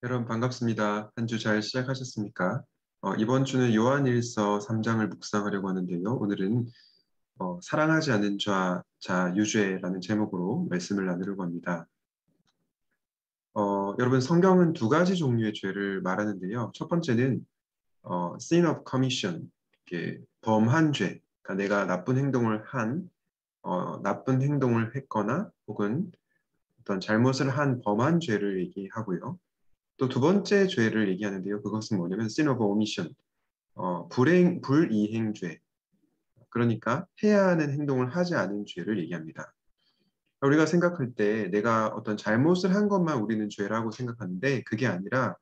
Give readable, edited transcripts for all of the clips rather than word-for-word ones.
여러분 반갑습니다. 한 주 잘 시작하셨습니까? 이번 주는 요한일서 3장을 묵상하려고 하는데요. 오늘은 사랑하지 않는 자 유죄라는 제목으로 말씀을 나누려고 합니다. 여러분 성경은 두 가지 종류의 죄를 말하는데요. 첫 번째는 sin of commission, 이렇게 범한 죄, 그러니까 내가 나쁜 행동을 했거나 혹은 어떤 잘못을 한 범한 죄를 얘기하고요. 또 두 번째 죄를 얘기하는데요. 그것은 뭐냐면 sin of omission, 불이행죄. 그러니까 해야 하는 행동을 하지 않은 죄를 얘기합니다. 우리가 생각할 때 내가 어떤 잘못을 한 것만 우리는 죄라고 생각하는데 그게 아니라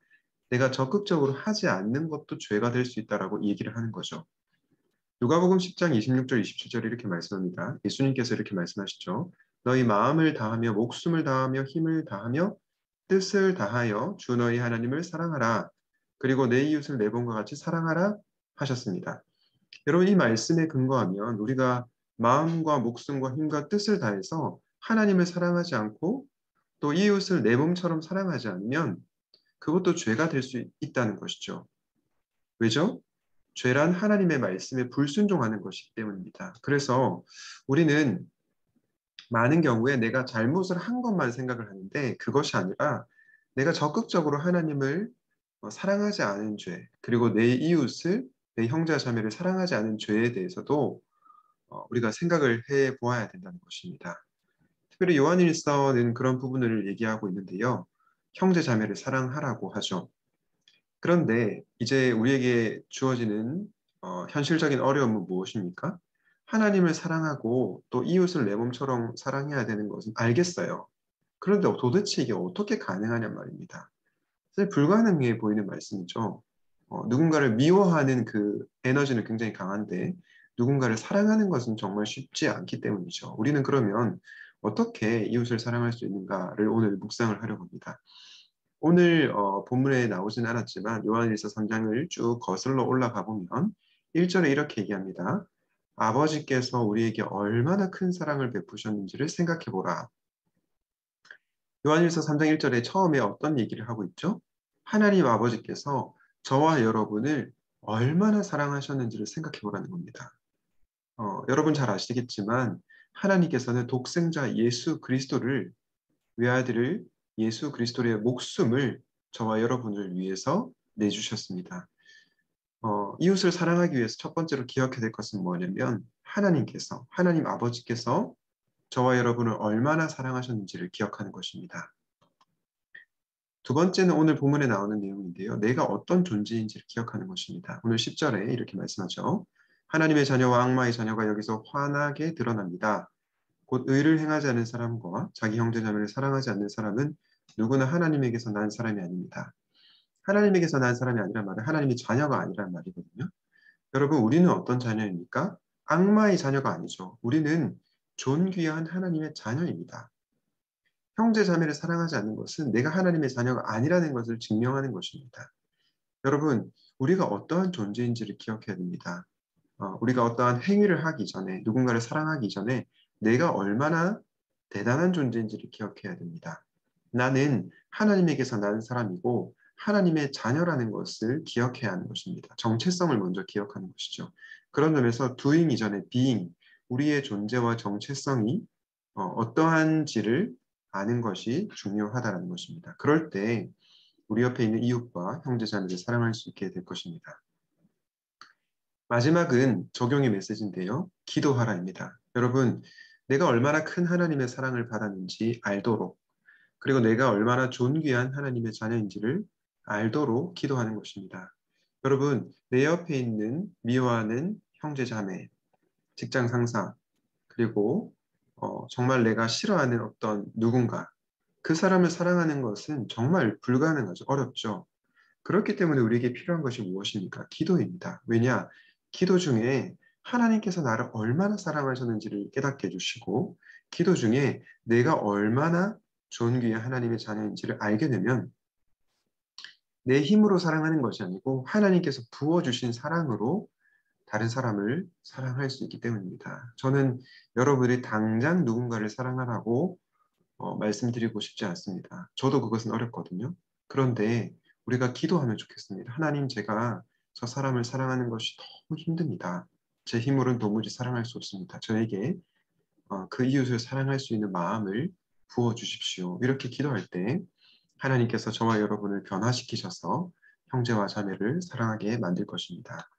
내가 적극적으로 하지 않는 것도 죄가 될 수 있다라고 얘기를 하는 거죠. 누가복음 10장 26절 27절에 이렇게 말씀합니다. 예수님께서 이렇게 말씀하시죠. 너희 마음을 다하며 목숨을 다하며 힘을 다하며 뜻을 다하여 주 너희 하나님을 사랑하라. 그리고 내 이웃을 내 몸과 같이 사랑하라 하셨습니다. 여러분 이 말씀에 근거하면 우리가 마음과 목숨과 힘과 뜻을 다해서 하나님을 사랑하지 않고 또 이웃을 내 몸처럼 사랑하지 않으면 그것도 죄가 될 수 있다는 것이죠. 왜죠? 죄란 하나님의 말씀에 불순종하는 것이기 때문입니다. 그래서 우리는 많은 경우에 내가 잘못을 한 것만 생각을 하는데 그것이 아니라 내가 적극적으로 하나님을 사랑하지 않은 죄, 그리고 내 이웃을, 내 형제 자매를 사랑하지 않은 죄에 대해서도 우리가 생각을 해 보아야 된다는 것입니다. 특별히 요한일서는 그런 부분을 얘기하고 있는데요. 형제 자매를 사랑하라고 하죠. 그런데 이제 우리에게 주어지는 현실적인 어려움은 무엇입니까? 하나님을 사랑하고 또 이웃을 내 몸처럼 사랑해야 되는 것은 알겠어요. 그런데 도대체 이게 어떻게 가능하냔 말입니다. 사실 불가능해 보이는 말씀이죠. 누군가를 미워하는 그 에너지는 굉장히 강한데 누군가를 사랑하는 것은 정말 쉽지 않기 때문이죠. 우리는 그러면 어떻게 이웃을 사랑할 수 있는가를 오늘 묵상을 하려고 합니다. 오늘 본문에 나오진 않았지만 요한일서 3장을 쭉 거슬러 올라가 보면 1절에 이렇게 얘기합니다. 아버지께서 우리에게 얼마나 큰 사랑을 베푸셨는지를 생각해 보라. 요한일서 3장 1절에 처음에 어떤 얘기를 하고 있죠? 하나님 아버지께서 저와 여러분을 얼마나 사랑하셨는지를 생각해 보라는 겁니다. 여러분 잘 아시겠지만 하나님께서는 독생자 예수 그리스도를 외아들을 예수 그리스도의 목숨을 저와 여러분을 위해서 내주셨습니다. 이웃을 사랑하기 위해서 첫 번째로 기억해야 될 것은 뭐냐면 하나님 아버지께서 저와 여러분을 얼마나 사랑하셨는지를 기억하는 것입니다. 두 번째는 오늘 본문에 나오는 내용인데요. 내가 어떤 존재인지를 기억하는 것입니다. 오늘 10절에 이렇게 말씀하죠. 하나님의 자녀와 악마의 자녀가 여기서 환하게 드러납니다. 곧 의를 행하지 않는 사람과 자기 형제자매를 사랑하지 않는 사람은 누구나 하나님에게서 난 사람이 아닙니다. 하나님에게서 난 사람이 아니란 말은 하나님의 자녀가 아니란 말이거든요. 여러분, 우리는 어떤 자녀입니까? 악마의 자녀가 아니죠. 우리는 존귀한 하나님의 자녀입니다. 형제 자매를 사랑하지 않는 것은 내가 하나님의 자녀가 아니라는 것을 증명하는 것입니다. 여러분, 우리가 어떠한 존재인지를 기억해야 됩니다. 우리가 어떠한 행위를 하기 전에, 누군가를 사랑하기 전에 내가 얼마나 대단한 존재인지를 기억해야 됩니다. 나는 하나님에게서 난 사람이고 하나님의 자녀라는 것을 기억해야 하는 것입니다. 정체성을 먼저 기억하는 것이죠. 그런 점에서 doing 이전에 being, 우리의 존재와 정체성이 어떠한지를 아는 것이 중요하다는 것입니다. 그럴 때 우리 옆에 있는 이웃과 형제자매를 사랑할 수 있게 될 것입니다. 마지막은 적용의 메시지인데요. 기도하라입니다. 여러분, 내가 얼마나 큰 하나님의 사랑을 받았는지 알도록, 그리고 내가 얼마나 존귀한 하나님의 자녀인지를 알도록 기도하는 것입니다. 여러분, 내 옆에 있는 미워하는 형제 자매, 직장 상사, 그리고 정말 내가 싫어하는 어떤 누군가, 그 사람을 사랑하는 것은 정말 불가능하죠. 어렵죠. 그렇기 때문에 우리에게 필요한 것이 무엇입니까? 기도입니다. 왜냐? 기도 중에 하나님께서 나를 얼마나 사랑하셨는지를 깨닫게 해주시고, 기도 중에 내가 얼마나 존귀한 하나님의 자녀인지를 알게 되면 내 힘으로 사랑하는 것이 아니고 하나님께서 부어주신 사랑으로 다른 사람을 사랑할 수 있기 때문입니다. 저는 여러분이 당장 누군가를 사랑하라고 말씀드리고 싶지 않습니다. 저도 그것은 어렵거든요. 그런데 우리가 기도하면 좋겠습니다. 하나님, 제가 저 사람을 사랑하는 것이 너무 힘듭니다. 제 힘으로는 도무지 사랑할 수 없습니다. 저에게 그 이웃을 사랑할 수 있는 마음을 부어 주십시오. 이렇게 기도할 때 하나님께서 저와 여러분을 변화시키셔서 형제와 자매를 사랑하게 만들 것입니다.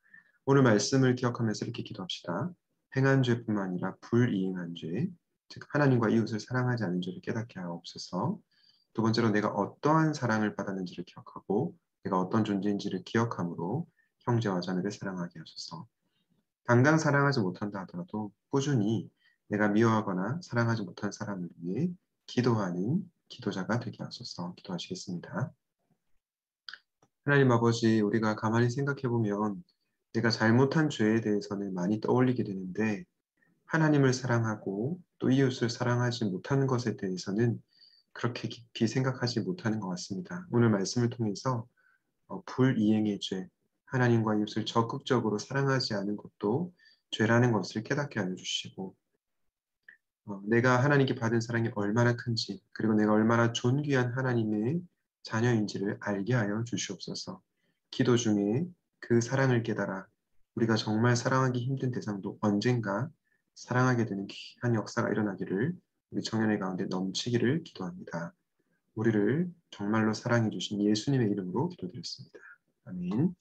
오늘 말씀을 기억하면서 이렇게 기도합시다. 행한 죄뿐만 아니라 불이행한 죄, 즉 하나님과 이웃을 사랑하지 않은 죄를 깨닫게 하옵소서. 두 번째로 내가 어떠한 사랑을 받았는지를 기억하고 내가 어떤 존재인지를 기억함으로 형제와 자매를 사랑하게 하소서. 당장 사랑하지 못한다 하더라도 꾸준히 내가 미워하거나 사랑하지 못한 사람을 위해 기도하는 기도자가 되게 하소서. 기도하시겠습니다. 하나님 아버지, 우리가 가만히 생각해 보면 내가 잘못한 죄에 대해서는 많이 떠올리게 되는데 하나님을 사랑하고 또 이웃을 사랑하지 못하는 것에 대해서는 그렇게 깊이 생각하지 못하는 것 같습니다. 오늘 말씀을 통해서 불이행의 죄, 하나님과 이웃을 적극적으로 사랑하지 않은 것도 죄라는 것을 깨닫게 알려주시고 내가 하나님께 받은 사랑이 얼마나 큰지 그리고 내가 얼마나 존귀한 하나님의 자녀인지를 알게 하여 주시옵소서. 기도 중에 그 사랑을 깨달아 우리가 정말 사랑하기 힘든 대상도 언젠가 사랑하게 되는 귀한 역사가 일어나기를 우리 청년의 가운데 넘치기를 기도합니다. 우리를 정말로 사랑해 주신 예수님의 이름으로 기도드렸습니다. 아멘.